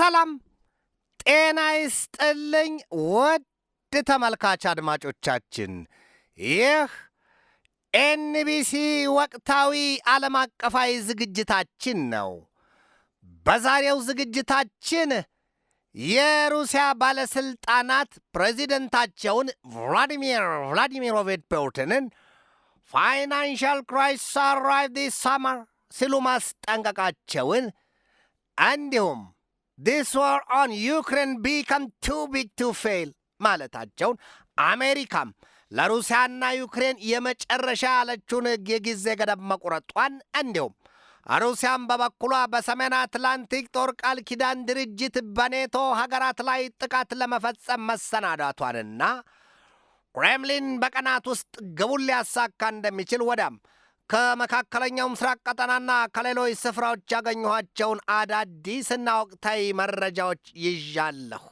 ሰላም ጤና ይስጥልኝ ውድ ተመልካች አድማጮቻችን፣ ይህ ኤንቢሲ ወቅታዊ ዓለም አቀፋዊ ዝግጅታችን ነው። በዛሬው ዝግጅታችን የሩሲያ ባለሥልጣናት ፕሬዚደንታቸውን ቭላዲሚሮቪች ፑቲንን ፋይናንሻል ክራይሲስ አራይቭ ዲስ ሰመር ሲሉ ማስጠንቀቃቸውን እንዲሁም this war on Ukraine become too big to fail ማለታቸውን አሜሪካም ለሩሲያና ዩክሬን የመጨረሻ ያለችውን የጊዜ ገደብ መቁረጧን እንዲሁም ሩሲያም በበኩሏ በሰሜን አትላንቲክ ጦር ቃል ኪዳን ድርጅት በኔቶ ሀገራት ላይ ጥቃት ለመፈጸም መሰናዳቷንና ክሬምሊን በቀናት ውስጥ ግቡን ሊያሳካ እንደሚችል ወዲያም ከመካከለኛው ምስራቅ ቀጠናና ከሌሎች ስፍራዎች ያገኘኋቸውን አዳዲስና ወቅታዊ መረጃዎች ይዣለሁ።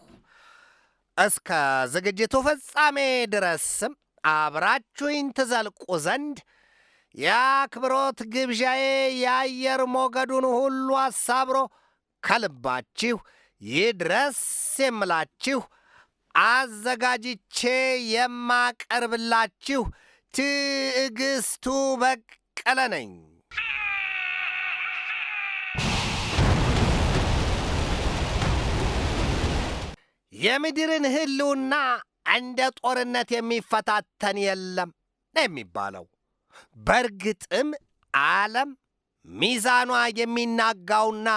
እስከ ዝግጅቱ ፍጻሜ ድረስም አብራችሁኝ ትዘልቁ ዘንድ የአክብሮት ግብዣዬ የአየር ሞገዱን ሁሉ አሳብሮ ከልባችሁ ይድረስ የምላችሁ አዘጋጅቼ የማቀርብላችሁ ትዕግስቱ በቀለ ነኝ። የምድርን ህልውና እንደ ጦርነት የሚፈታተን የለም ነው የሚባለው። በእርግጥም ዓለም ሚዛኗ የሚናጋውና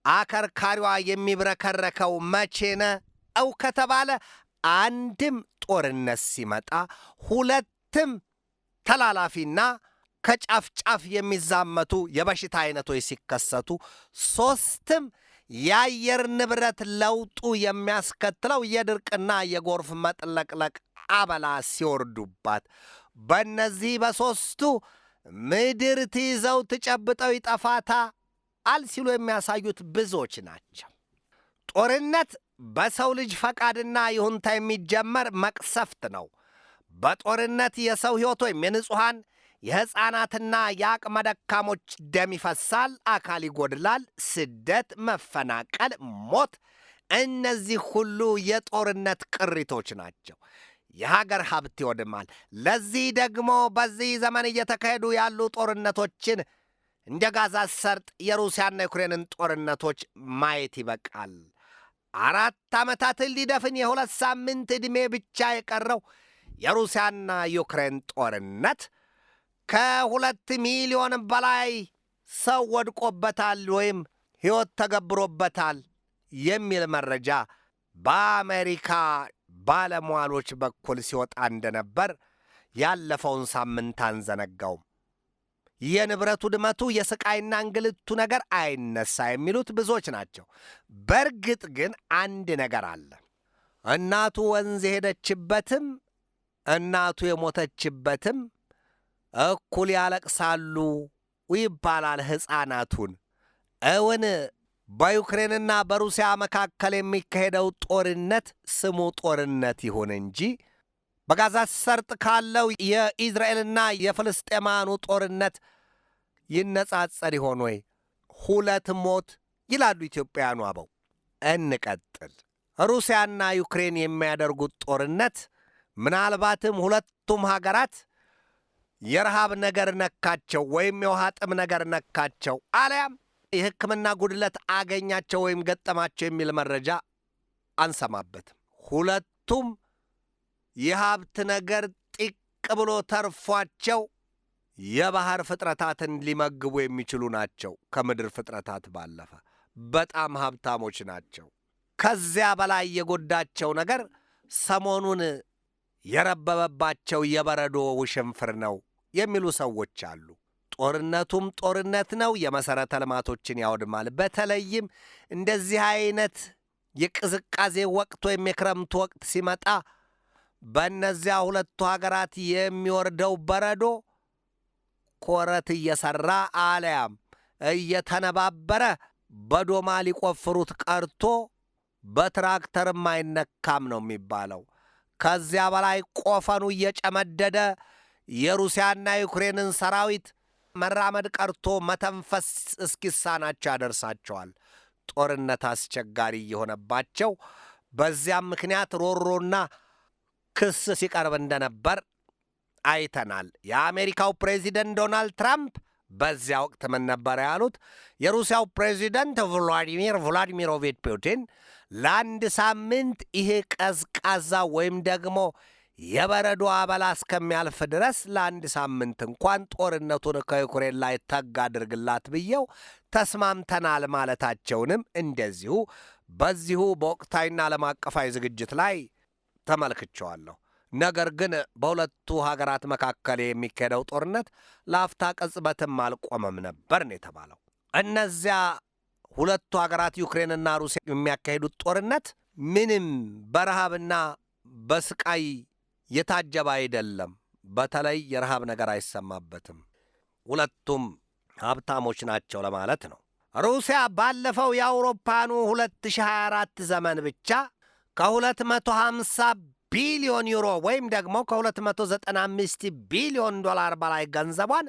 አከርካሪዋ የሚብረከረከው መቼ ነው ከተባለ አንድም ጦርነት ሲመጣ፣ ሁለትም ተላላፊና ከጫፍ ጫፍ የሚዛመቱ የበሽታ አይነቶች ሲከሰቱ፣ ሦስትም የአየር ንብረት ለውጡ የሚያስከትለው የድርቅና የጎርፍ መጥለቅለቅ አበላ ሲወርዱባት፣ በእነዚህ በሦስቱ ምድር ትይዘው ትጨብጠው ይጠፋታል ሲሉ የሚያሳዩት ብዙዎች ናቸው። ጦርነት በሰው ልጅ ፈቃድና ይሁንታ የሚጀመር መቅሰፍት ነው። በጦርነት የሰው ሕይወት ወይም የንጹሐን የሕፃናትና የአቅመ ደካሞች ደም ይፈሳል፣ አካል ይጎድላል፣ ስደት፣ መፈናቀል፣ ሞት፣ እነዚህ ሁሉ የጦርነት ቅሪቶች ናቸው። የሀገር ሀብት ይወድማል። ለዚህ ደግሞ በዚህ ዘመን እየተካሄዱ ያሉ ጦርነቶችን እንደ ጋዛ ሰርጥ የሩሲያና ዩክሬንን ጦርነቶች ማየት ይበቃል። 4 ዓመታትን ሊደፍን የ2 ሳምንት ዕድሜ ብቻ የቀረው የሩሲያና ዩክሬን ጦርነት ከ2 ሚሊዮን በላይ ሰው ወድቆበታል ወይም ሕይወት ተገብሮበታል የሚል መረጃ በአሜሪካ ባለሟሎች በኩል ሲወጣ እንደነበር ያለፈውን ሳምንት አንዘነጋውም። የንብረቱ ውድመቱ የስቃይና እንግልቱ ነገር አይነሳ የሚሉት ብዙዎች ናቸው። በእርግጥ ግን አንድ ነገር አለ። እናቱ ወንዝ የሄደችበትም እናቱ የሞተችበትም እኩል ያለቅሳሉ ይባላል ሕፃናቱን። እውን በዩክሬንና በሩሲያ መካከል የሚካሄደው ጦርነት ስሙ ጦርነት ይሁን እንጂ በጋዛ ሰርጥ ካለው የኢዝራኤልና የፍልስጤማኑ ጦርነት ይነጻጸር ይሆን ወይ? 2 ሞት ይላሉ ኢትዮጵያውያኑ አበው። እንቀጥል። ሩሲያና ዩክሬን የሚያደርጉት ጦርነት ምናልባትም ሁለቱም ሀገራት የረሃብ ነገር ነካቸው ወይም የውሃ ጥም ነገር ነካቸው አሊያም የሕክምና ጉድለት አገኛቸው ወይም ገጠማቸው የሚል መረጃ አንሰማበትም። ሁለቱም የሀብት ነገር ጢቅ ብሎ ተርፏቸው የባህር ፍጥረታትን ሊመግቡ የሚችሉ ናቸው። ከምድር ፍጥረታት ባለፈ በጣም ሀብታሞች ናቸው። ከዚያ በላይ የጎዳቸው ነገር ሰሞኑን የረበበባቸው የበረዶ ውሽንፍር ነው የሚሉ ሰዎች አሉ። ጦርነቱም ጦርነት ነው፣ የመሠረተ ልማቶችን ያወድማል። በተለይም እንደዚህ አይነት የቅዝቃዜ ወቅት ወይም የክረምቱ ወቅት ሲመጣ በእነዚያ ሁለቱ ሀገራት የሚወርደው በረዶ ኮረት እየሠራ አለያም እየተነባበረ በዶማ ሊቆፍሩት ቀርቶ በትራክተርም አይነካም ነው የሚባለው። ከዚያ በላይ ቆፈኑ እየጨመደደ የሩሲያና ዩክሬንን ሰራዊት መራመድ ቀርቶ መተንፈስ እስኪሳናቸው ያደርሳቸዋል። ጦርነት አስቸጋሪ የሆነባቸው በዚያም ምክንያት ሮሮና ክስ ሲቀርብ እንደነበር አይተናል። የአሜሪካው ፕሬዚደንት ዶናልድ ትራምፕ በዚያ ወቅት ምን ነበር ያሉት? የሩሲያው ፕሬዚደንት ቭላዲሚሮቪች ፑቲን ለአንድ ሳምንት ይሄ ቀዝቃዛ ወይም ደግሞ የበረዶ አበላ እስከሚያልፍ ድረስ ለአንድ ሳምንት እንኳን ጦርነቱን ከዩክሬን ላይ ተግ አድርግላት ብየው ተስማምተናል ማለታቸውንም እንደዚሁ በዚሁ በወቅታዊና ዓለም አቀፋዊ ዝግጅት ላይ ተመልክቸዋለሁ። ነገር ግን በሁለቱ ሀገራት መካከል የሚካሄደው ጦርነት ለአፍታ ቅጽበትም አልቆመም ነበር ነው የተባለው። እነዚያ ሁለቱ ሀገራት ዩክሬንና ሩሲያ የሚያካሂዱት ጦርነት ምንም በረሃብና በስቃይ የታጀበ አይደለም። በተለይ የረሃብ ነገር አይሰማበትም። ሁለቱም ሀብታሞች ናቸው ለማለት ነው። ሩሲያ ባለፈው የአውሮፓኑ 2024 ዘመን ብቻ ከ250 ቢሊዮን ዩሮ ወይም ደግሞ ከ295 ቢሊዮን ዶላር በላይ ገንዘቧን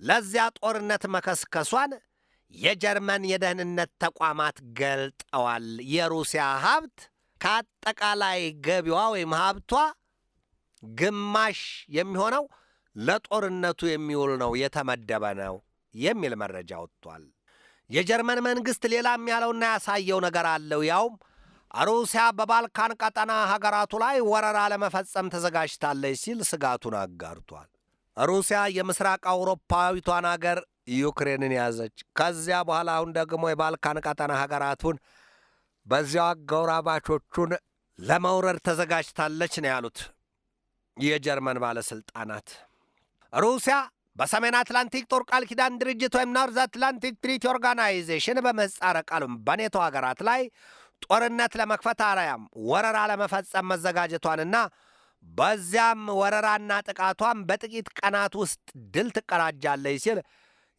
ለዚያ ጦርነት መከስከሷን የጀርመን የደህንነት ተቋማት ገልጠዋል። የሩሲያ ሀብት ከአጠቃላይ ገቢዋ ወይም ሀብቷ ግማሽ የሚሆነው ለጦርነቱ የሚውል ነው፣ የተመደበ ነው የሚል መረጃ ወጥቷል። የጀርመን መንግሥት ሌላም ያለውና ያሳየው ነገር አለው። ያውም ሩሲያ በባልካን ቀጠና ሀገራቱ ላይ ወረራ ለመፈጸም ተዘጋጅታለች ሲል ስጋቱን አጋርቷል። ሩሲያ የምስራቅ አውሮፓዊቷን አገር ዩክሬንን ያዘች። ከዚያ በኋላ አሁን ደግሞ የባልካን ቀጠና ሀገራቱን በዚያው አጎራባቾቹን ለመውረር ተዘጋጅታለች ነው ያሉት የጀርመን ባለሥልጣናት። ሩሲያ በሰሜን አትላንቲክ ጦር ቃል ኪዳን ድርጅት ወይም ኖርዝ አትላንቲክ ትሪቲ ኦርጋናይዜሽን በምህጻረ ቃሉም በኔቶ ሀገራት ላይ ጦርነት ለመክፈት አርያም ወረራ ለመፈጸም መዘጋጀቷንና በዚያም ወረራና ጥቃቷን በጥቂት ቀናት ውስጥ ድል ትቀዳጃለች ሲል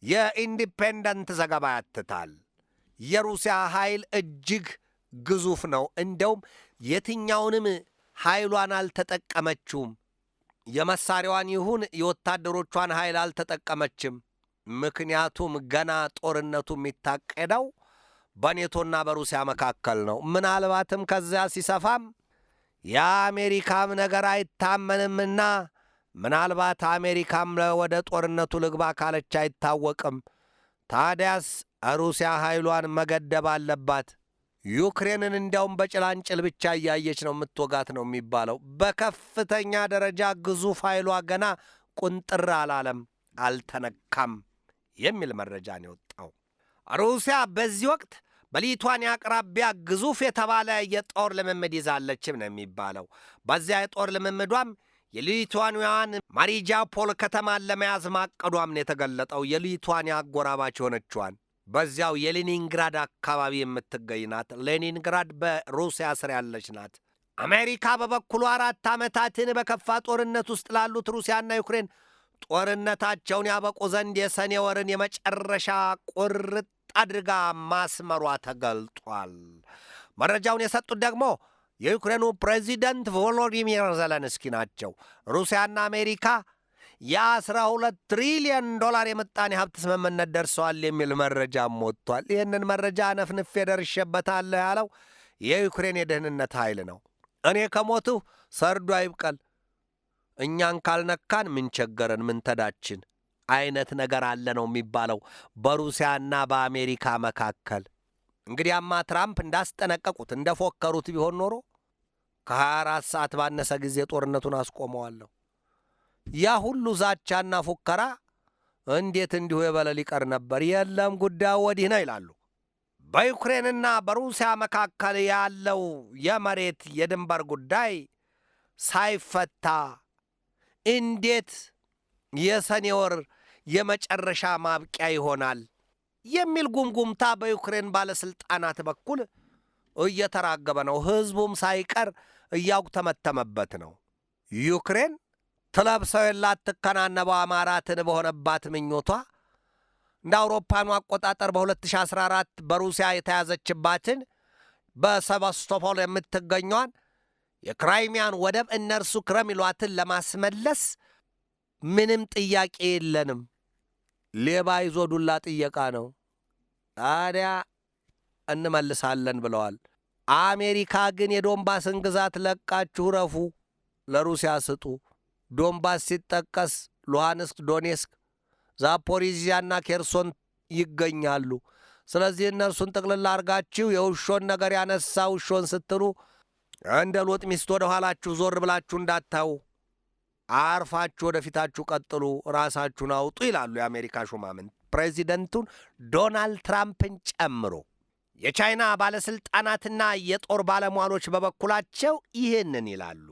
የኢንዲፔንደንት ዘገባ ያትታል። የሩሲያ ኃይል እጅግ ግዙፍ ነው። እንደውም የትኛውንም ኃይሏን አልተጠቀመችውም። የመሳሪያዋን ይሁን የወታደሮቿን ኃይል አልተጠቀመችም። ምክንያቱም ገና ጦርነቱ የሚታቀደው በኔቶና በሩሲያ መካከል ነው። ምናልባትም ከዚያ ሲሰፋም የአሜሪካም ነገር አይታመንምና ምናልባት አሜሪካም ወደ ጦርነቱ ልግባ ካለች አይታወቅም። ታዲያስ ሩሲያ ኃይሏን መገደብ አለባት። ዩክሬንን እንዲያውም በጭላንጭል ብቻ እያየች ነው የምትወጋት ነው የሚባለው። በከፍተኛ ደረጃ ግዙፍ ኃይሏ ገና ቁንጥር አላለም፣ አልተነካም የሚል መረጃ ነው የወጣው። ሩሲያ በዚህ ወቅት በሊቱዋኒያ አቅራቢያ ግዙፍ የተባለ የጦር ልምምድ ይዛለችም ነው የሚባለው። በዚያ የጦር ልምምዷም የሊቱዋንያን ማሪጃፖል ከተማን ለመያዝ ማቀዷም ነው የተገለጠው። የሊቱዋኒያ አጎራባች የሆነችዋን በዚያው የሌኒንግራድ አካባቢ የምትገኝ ናት። ሌኒንግራድ በሩሲያ ስር ያለች ናት። አሜሪካ በበኩሉ 4 ዓመታትን በከፋ ጦርነት ውስጥ ላሉት ሩሲያና ዩክሬን ጦርነታቸውን ያበቁ ዘንድ የሰኔ ወርን የመጨረሻ ቁርጥ አድርጋ ማስመሯ ተገልጧል። መረጃውን የሰጡት ደግሞ የዩክሬኑ ፕሬዚደንት ቮሎዲሚር ዘለንስኪ ናቸው። ሩሲያና አሜሪካ የ12 ትሪሊዮን ዶላር የምጣኔ ሀብት ስምምነት ደርሰዋል የሚል መረጃም ወጥቷል። ይህንን መረጃ ነፍንፌ ደርሼበታለሁ ያለው የዩክሬን የደህንነት ኃይል ነው። እኔ ከሞትሁ ሰርዶ አይብቀል፣ እኛን ካልነካን ምን ቸገረን፣ ምን ተዳችን አይነት ነገር አለ ነው የሚባለው በሩሲያና በአሜሪካ መካከል። እንግዲያማ ትራምፕ እንዳስጠነቀቁት እንደፎከሩት ቢሆን ኖሮ ከ24 ሰዓት ባነሰ ጊዜ ጦርነቱን አስቆመዋለሁ። ያ ሁሉ ዛቻና ፉከራ እንዴት እንዲሁ የበለ ሊቀር ነበር? የለም ጉዳዩ ወዲህ ነው ይላሉ። በዩክሬንና በሩሲያ መካከል ያለው የመሬት የድንበር ጉዳይ ሳይፈታ እንዴት የሰኔ ወር የመጨረሻ ማብቂያ ይሆናል የሚል ጉምጉምታ በዩክሬን ባለሥልጣናት በኩል እየተራገበ ነው። ሕዝቡም ሳይቀር እያጉተመተመበት ነው። ዩክሬን ትለብሰው የላት ትከናነበው አማራትን በሆነባት ምኞቷ እንደ አውሮፓኑ አቆጣጠር በ2014 በሩሲያ የተያዘችባትን በሰባስቶፖል የምትገኘዋን የክራይሚያን ወደብ እነርሱ ክረም ይሏትን ለማስመለስ ምንም ጥያቄ የለንም። ሌባ ይዞ ዱላ ጥየቃ ነው። ታዲያ እንመልሳለን ብለዋል። አሜሪካ ግን የዶንባስን ግዛት ለቃችሁ ረፉ፣ ለሩሲያ ስጡ። ዶንባስ ሲጠቀስ ሉሃንስክ፣ ዶኔስክ፣ ዛፖሪዚያና ኬርሶን ይገኛሉ። ስለዚህ እነርሱን ጥቅልል አርጋችሁ የውሾን ነገር ያነሳ ውሾን ስትሉ እንደ ሎጥ ሚስት ወደ ኋላችሁ ዞር ብላችሁ እንዳታዩ፣ አርፋችሁ ወደፊታችሁ ቀጥሉ፣ ራሳችሁን አውጡ ይላሉ የአሜሪካ ሹማምንት ፕሬዚደንቱን ዶናልድ ትራምፕን ጨምሮ። የቻይና ባለሥልጣናትና የጦር ባለሟሎች በበኩላቸው ይህንን ይላሉ።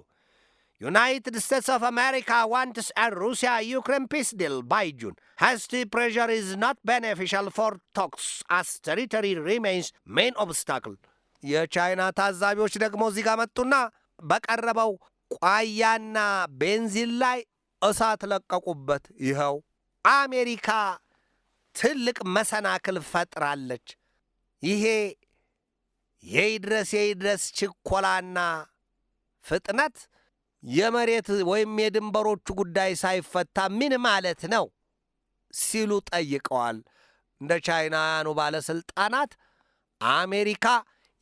ዩናይትድ ስቴትስ ኦፍ አሜሪካ ዋንትስ a Russia-Ukraine peace deal by June. Hasty pressure is not beneficial for talks as territory remains main obstacle. የቻይና ታዛቢዎች ደግሞ እዚህ ጋር መጡና በቀረበው ቋያና ቤንዚን ላይ እሳት ለቀቁበት። ይኸው አሜሪካ ትልቅ መሰናክል ፈጥራለች። ይሄ የይድረስ ችኮላና ፍጥነት የመሬት ወይም የድንበሮቹ ጉዳይ ሳይፈታ ምን ማለት ነው ሲሉ ጠይቀዋል። እንደ ቻይናውያኑ ባለሥልጣናት አሜሪካ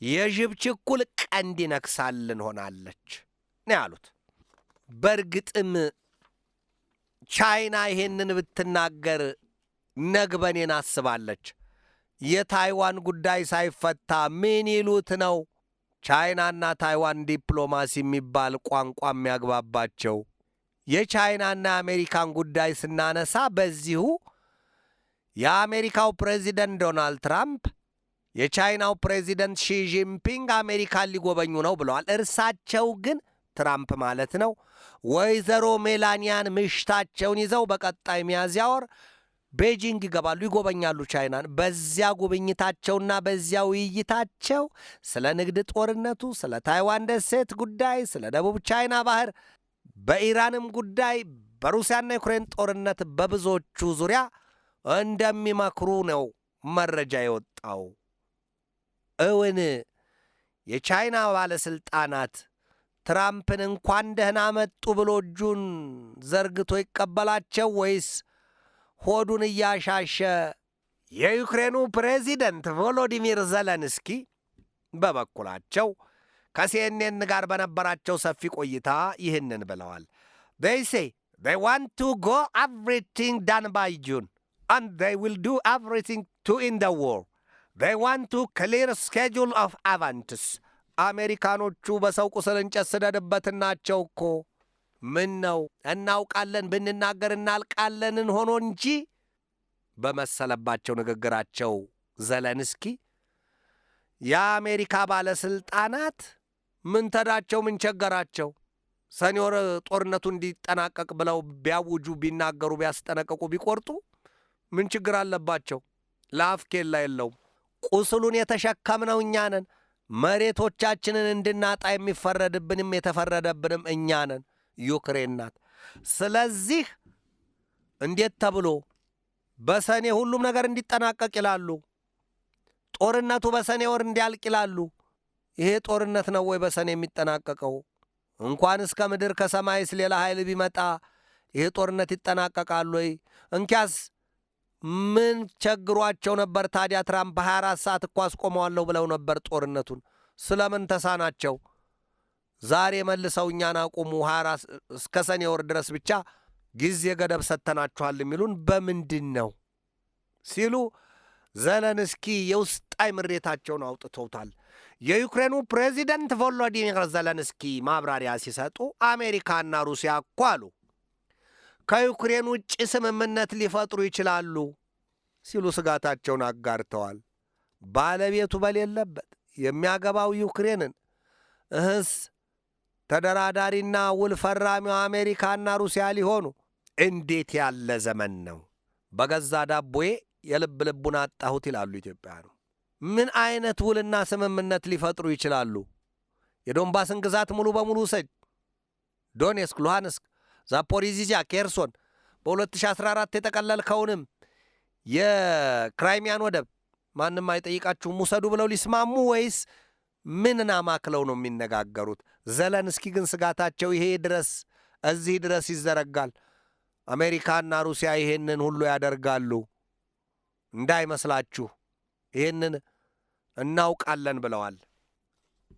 የጅብ ችኩል ቀንድ ይነክሳልን ሆናለች ነው ያሉት። በእርግጥም ቻይና ይሄንን ብትናገር ነግበኔን አስባለች። የታይዋን ጉዳይ ሳይፈታ ምን ይሉት ነው? ቻይናና ታይዋን ዲፕሎማሲ የሚባል ቋንቋ የሚያግባባቸው። የቻይናና የአሜሪካን ጉዳይ ስናነሳ በዚሁ የአሜሪካው ፕሬዚደንት ዶናልድ ትራምፕ የቻይናው ፕሬዚደንት ሺ ጂንፒንግ አሜሪካን ሊጎበኙ ነው ብለዋል። እርሳቸው ግን ትራምፕ ማለት ነው ወይዘሮ ሜላኒያን ምሽታቸውን ይዘው በቀጣይ ሚያዝያ ወር ቤጂንግ ይገባሉ፣ ይጎበኛሉ ቻይናን። በዚያ ጉብኝታቸውና በዚያ ውይይታቸው ስለ ንግድ ጦርነቱ፣ ስለ ታይዋን ደሴት ጉዳይ፣ ስለ ደቡብ ቻይና ባህር፣ በኢራንም ጉዳይ፣ በሩሲያና ዩክሬን ጦርነት በብዙዎቹ ዙሪያ እንደሚመክሩ ነው መረጃ የወጣው። እውን የቻይና ባለሥልጣናት ትራምፕን እንኳን ደህና መጡ ብሎ እጁን ዘርግቶ ይቀበላቸው ወይስ ሆዱን እያሻሸ? የዩክሬኑ ፕሬዚደንት ቮሎዲሚር ዘለንስኪ በበኩላቸው ከሲኤንኤን ጋር በነበራቸው ሰፊ ቆይታ ይህንን ብለዋል። they say they want to go everything done by June and they will do everything to end the war. they want to clear schedule of events. አሜሪካኖቹ በሰው ቁስል እንጨት ስደድበትናቸው እኮ ምን ነው እናውቃለን ብንናገር እናልቃለንን ሆኖ እንጂ በመሰለባቸው ንግግራቸው ዘለንስኪ የአሜሪካ ባለሥልጣናት ምን ተዳቸው ምን ቸገራቸው? ሰኔ ወር ጦርነቱ እንዲጠናቀቅ ብለው ቢያውጁ ቢናገሩ ቢያስጠነቀቁ ቢቆርጡ ምን ችግር አለባቸው? ለአፍ ኬላ የለውም። ቁስሉን የተሸከምነው እኛ ነን። መሬቶቻችንን እንድናጣ የሚፈረድብንም የተፈረደብንም እኛ ነን። ዩክሬን ናት። ስለዚህ እንዴት ተብሎ በሰኔ ሁሉም ነገር እንዲጠናቀቅ ይላሉ? ጦርነቱ በሰኔ ወር እንዲያልቅ ይላሉ። ይሄ ጦርነት ነው ወይ በሰኔ የሚጠናቀቀው? እንኳን እስከ ምድር ከሰማይስ ሌላ ኃይል ቢመጣ ይሄ ጦርነት ይጠናቀቃል ወይ? እንኪያስ ምን ቸግሯቸው ነበር ታዲያ? ትራምፕ 24 ሰዓት እኮ አስቆመዋለሁ ብለው ነበር ጦርነቱን። ስለምን ተሳናቸው? ዛሬ መልሰው እኛን አቁሙ 24 እስከ ሰኔ ወር ድረስ ብቻ ጊዜ ገደብ ሰጥተናችኋል የሚሉን በምንድን ነው ሲሉ ዘለንስኪ የውስጣዊ ምሬታቸውን አውጥተውታል። የዩክሬኑ ፕሬዚደንት ቮሎዲሚር ዘለንስኪ ማብራሪያ ሲሰጡ አሜሪካና ሩሲያ እኮ አሉ ከዩክሬን ውጭ ስምምነት ሊፈጥሩ ይችላሉ ሲሉ ስጋታቸውን አጋርተዋል። ባለቤቱ በሌለበት የሚያገባው ዩክሬንን እህስ ተደራዳሪና ውል ፈራሚው አሜሪካና ሩሲያ ሊሆኑ እንዴት ያለ ዘመን ነው! በገዛ ዳቦዬ የልብ ልቡን አጣሁት ይላሉ ኢትዮጵያውያኑ። ምን አይነት ውልና ስምምነት ሊፈጥሩ ይችላሉ? የዶንባስን ግዛት ሙሉ በሙሉ ውሰድ፣ ዶኔስክ፣ ሉሃንስክ፣ ዛፖሪዚያ፣ ኬርሶን፣ በ2014 የጠቀለልከውንም የክራይሚያን ወደብ ማንም አይጠይቃችሁም ውሰዱ ብለው ሊስማሙ ወይስ ምንን አማክለው ነው የሚነጋገሩት? ዘለንስኪ ግን ስጋታቸው ይሄ ድረስ እዚህ ድረስ ይዘረጋል፣ አሜሪካና ሩሲያ ይሄንን ሁሉ ያደርጋሉ እንዳይመስላችሁ፣ ይሄንን እናውቃለን ብለዋል።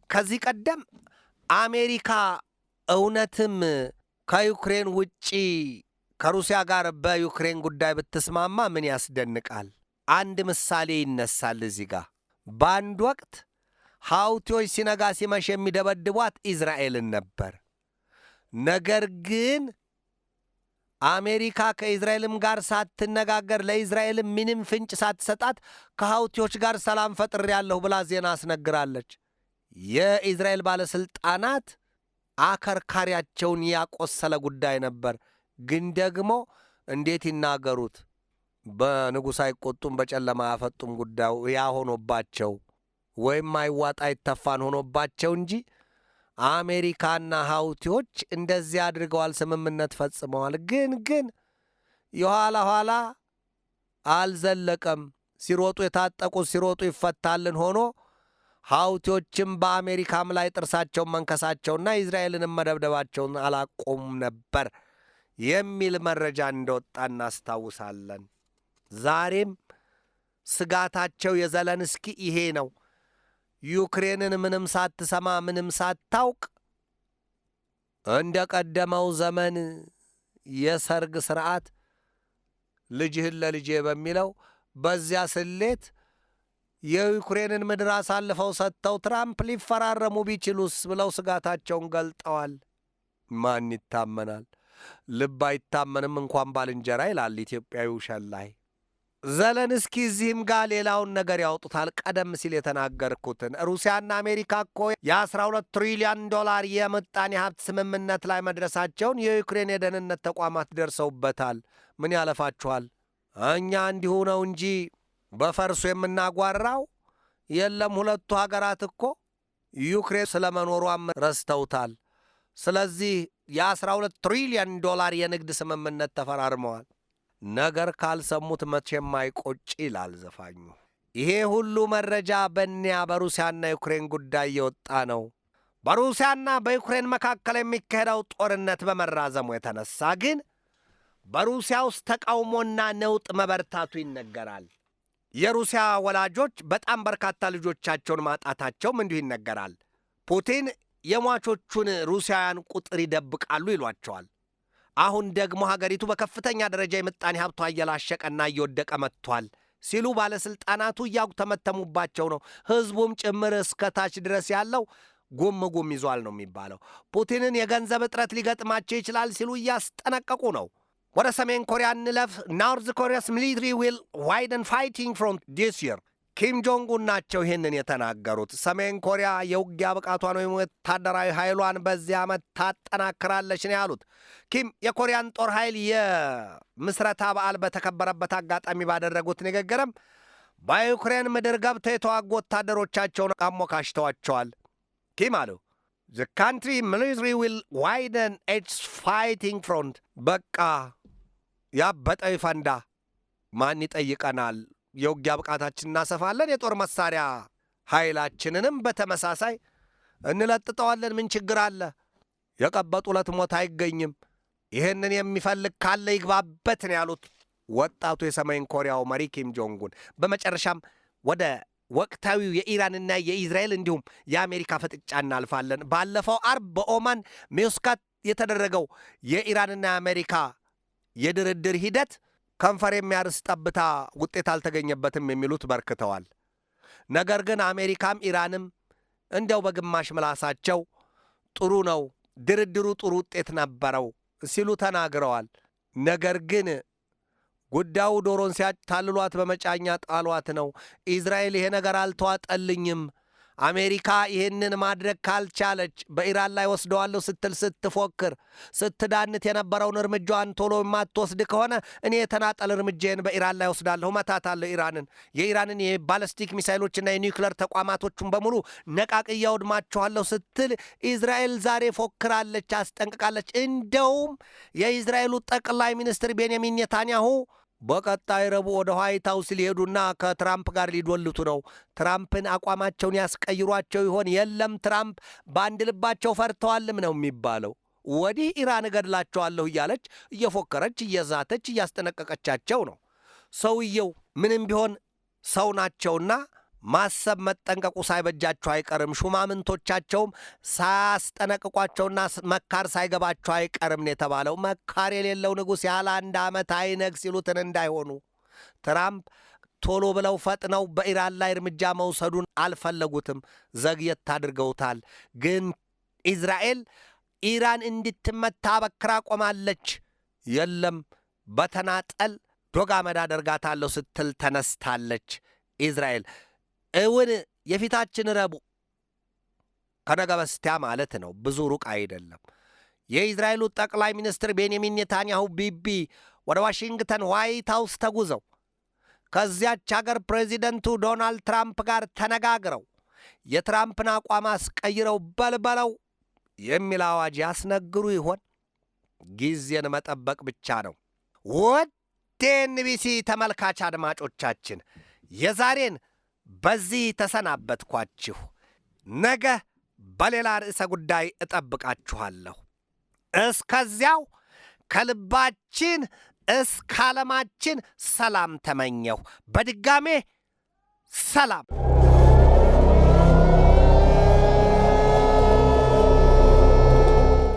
ከዚህ ቀደም አሜሪካ እውነትም ከዩክሬን ውጪ ከሩሲያ ጋር በዩክሬን ጉዳይ ብትስማማ ምን ያስደንቃል? አንድ ምሳሌ ይነሳል እዚህ ጋር። በአንድ ወቅት ሐውቲዎች ሲነጋ ሲመሽ የሚደበድቧት ኢዝራኤልን ነበር። ነገር ግን አሜሪካ ከኢዝራኤልም ጋር ሳትነጋገር ለኢዝራኤልም ምንም ፍንጭ ሳትሰጣት ከሐውቲዎች ጋር ሰላም ፈጥሬያለሁ ብላ ዜና አስነግራለች። የኢዝራኤል ባለሥልጣናት አከርካሪያቸውን ያቆሰለ ጉዳይ ነበር። ግን ደግሞ እንዴት ይናገሩት? በንጉሥ አይቆጡም፣ በጨለማ አያፈጡም ጉዳዩ ያ ሆኖባቸው ወይም አይዋጣ አይተፋን ሆኖባቸው እንጂ አሜሪካና ሐውቲዎች እንደዚህ አድርገዋል፣ ስምምነት ፈጽመዋል። ግን የኋላ ኋላ አልዘለቀም። ሲሮጡ የታጠቁት ሲሮጡ ይፈታልን ሆኖ ሐውቲዎችም በአሜሪካም ላይ ጥርሳቸውን መንከሳቸውና ኢዝራኤልንም መደብደባቸውን አላቆሙም ነበር የሚል መረጃ እንደወጣ እናስታውሳለን። ዛሬም ስጋታቸው የዘለንስኪ ይሄ ነው። ዩክሬንን ምንም ሳትሰማ ምንም ሳታውቅ እንደ ቀደመው ዘመን የሰርግ ሥርዓት ልጅህን ለልጄ በሚለው በዚያ ስሌት የዩክሬንን ምድር አሳልፈው ሰጥተው ትራምፕ ሊፈራረሙ ቢችሉስ ብለው ስጋታቸውን ገልጠዋል። ማን ይታመናል? ልብ አይታመንም እንኳን ባልንጀራ ይላል ኢትዮጵያዊው ሸላይ። ዘለንስኪ እዚህም ጋር ሌላውን ነገር ያውጡታል። ቀደም ሲል የተናገርኩትን ሩሲያና አሜሪካ እኮ የ12 ትሪሊዮን ዶላር የምጣኔ ሀብት ስምምነት ላይ መድረሳቸውን የዩክሬን የደህንነት ተቋማት ደርሰውበታል። ምን ያለፋችኋል? እኛ እንዲሁ ነው እንጂ በፈርሱ የምናጓራው የለም። ሁለቱ ሀገራት እኮ ዩክሬን ስለመኖሯም ረስተውታል። ስለዚህ የ12 ትሪሊዮን ዶላር የንግድ ስምምነት ተፈራርመዋል። ነገር ካልሰሙት መቼም አይቆጭ ይላል ዘፋኙ። ይሄ ሁሉ መረጃ በእኒያ በሩሲያና ዩክሬን ጉዳይ የወጣ ነው። በሩሲያና በዩክሬን መካከል የሚካሄደው ጦርነት በመራዘሙ የተነሳ ግን በሩሲያ ውስጥ ተቃውሞና ነውጥ መበርታቱ ይነገራል። የሩሲያ ወላጆች በጣም በርካታ ልጆቻቸውን ማጣታቸውም እንዲሁ ይነገራል። ፑቲን የሟቾቹን ሩሲያውያን ቁጥር ይደብቃሉ ይሏቸዋል። አሁን ደግሞ ሀገሪቱ በከፍተኛ ደረጃ የምጣኔ ሀብቷ እየላሸቀና እየወደቀ መጥቷል ሲሉ ባለሥልጣናቱ እያጉተመተሙባቸው ነው። ሕዝቡም ጭምር እስከ ታች ድረስ ያለው ጉም ይዟል ነው የሚባለው። ፑቲንን የገንዘብ እጥረት ሊገጥማቸው ይችላል ሲሉ እያስጠነቀቁ ነው። ወደ ሰሜን ኮሪያ እንለፍ። ኖርዝ ኮሪያስ ሚሊተሪ ዊል ዋይደን ፋይቲንግ ፍሮንት ዲስ ይር። ኪም ጆንጉን ናቸው ይህንን የተናገሩት። ሰሜን ኮሪያ የውጊያ ብቃቷን ወይም ወታደራዊ ኃይሏን በዚህ ዓመት ታጠናክራለች ነው ያሉት። ኪም የኮሪያን ጦር ኃይል የምስረታ በዓል በተከበረበት አጋጣሚ ባደረጉት ንግግርም በዩክሬን ምድር ገብተው የተዋጉ ወታደሮቻቸውን አሞካሽተዋቸዋል። ኪም አሉ the country military will widen its fighting front። በቃ ያበጠው ይፈንዳ፣ ማን ይጠይቀናል? የውጊያ ብቃታችን እናሰፋለን፣ የጦር መሳሪያ ኃይላችንንም በተመሳሳይ እንለጥጠዋለን። ምን ችግር አለ? የቀበጡ ዕለት ሞት አይገኝም። ይህንን የሚፈልግ ካለ ይግባበት ነው ያሉት ወጣቱ የሰሜን ኮሪያው መሪ ኪም ጆንጉን። በመጨረሻም ወደ ወቅታዊው የኢራንና የኢዝራኤል እንዲሁም የአሜሪካ ፍጥጫ እናልፋለን። ባለፈው አርብ በኦማን ሚስካት የተደረገው የኢራንና የአሜሪካ የድርድር ሂደት ከንፈር የሚያርስ ጠብታ ውጤት አልተገኘበትም የሚሉት በርክተዋል። ነገር ግን አሜሪካም ኢራንም እንዲያው በግማሽ ምላሳቸው ጥሩ ነው፣ ድርድሩ ጥሩ ውጤት ነበረው ሲሉ ተናግረዋል። ነገር ግን ጉዳዩ ዶሮን ሲያታልሏት በመጫኛ ጣሏት ነው። ኢዝራኤል ይሄ ነገር አልተዋጠልኝም፣ አሜሪካ ይህንን ማድረግ ካልቻለች በኢራን ላይ ወስደዋለሁ ስትል ስትፎክር ስትዳንት የነበረውን እርምጃዋን ቶሎ የማትወስድ ከሆነ እኔ የተናጠል እርምጃዬን በኢራን ላይ ወስዳለሁ፣ መታታለሁ ኢራንን፣ የኢራንን የባለስቲክ ሚሳይሎችና የኒውክለር ተቋማቶቹን በሙሉ ነቃቅያ አውድማቸዋለሁ ስትል ኢዝራኤል ዛሬ ፎክራለች፣ አስጠንቅቃለች። እንደውም የኢዝራኤሉ ጠቅላይ ሚኒስትር ቤንያሚን ኔታንያሁ በቀጣይ ረቡዕ ወደ ዋይት ሃውስ ሊሄዱና ከትራምፕ ጋር ሊዶልቱ ነው። ትራምፕን አቋማቸውን ያስቀይሯቸው ይሆን? የለም፣ ትራምፕ በአንድ ልባቸው ፈርተዋልም ነው የሚባለው። ወዲህ ኢራን እገድላቸዋለሁ እያለች እየፎከረች እየዛተች እያስጠነቀቀቻቸው ነው። ሰውየው ምንም ቢሆን ሰው ናቸውና ማሰብ መጠንቀቁ ሳይበጃቸው አይቀርም፣ ሹማምንቶቻቸውም ሳያስጠነቅቋቸውና መካር ሳይገባቸው አይቀርም ነው የተባለው። መካር የሌለው ንጉሥ ያለ 1 ዓመት አይነግስ ሲሉትን እንዳይሆኑ ትራምፕ ቶሎ ብለው ፈጥነው በኢራን ላይ እርምጃ መውሰዱን አልፈለጉትም፣ ዘግየት አድርገውታል። ግን ኢዝራኤል ኢራን እንድትመታ በክራ ቆማለች። የለም በተናጠል ዶግ አመድ አደርጋታለሁ ስትል ተነስታለች ኢዝራኤል። እውን የፊታችን ረቡዕ ከነገ በስቲያ ማለት ነው፣ ብዙ ሩቅ አይደለም። የኢዝራኤሉ ጠቅላይ ሚኒስትር ቤንያሚን ኔታንያሁ ቢቢ ወደ ዋሽንግተን ዋይት ሃውስ ተጉዘው ከዚያች አገር ፕሬዚደንቱ ዶናልድ ትራምፕ ጋር ተነጋግረው የትራምፕን አቋም አስቀይረው በልበለው የሚል አዋጅ ያስነግሩ ይሆን? ጊዜን መጠበቅ ብቻ ነው። ውድ ኤንቢሲ ተመልካች አድማጮቻችን የዛሬን በዚህ ተሰናበትኳችሁ። ነገ በሌላ ርዕሰ ጉዳይ እጠብቃችኋለሁ። እስከዚያው ከልባችን እስከ ዓለማችን ሰላም ተመኘሁ። በድጋሜ ሰላም።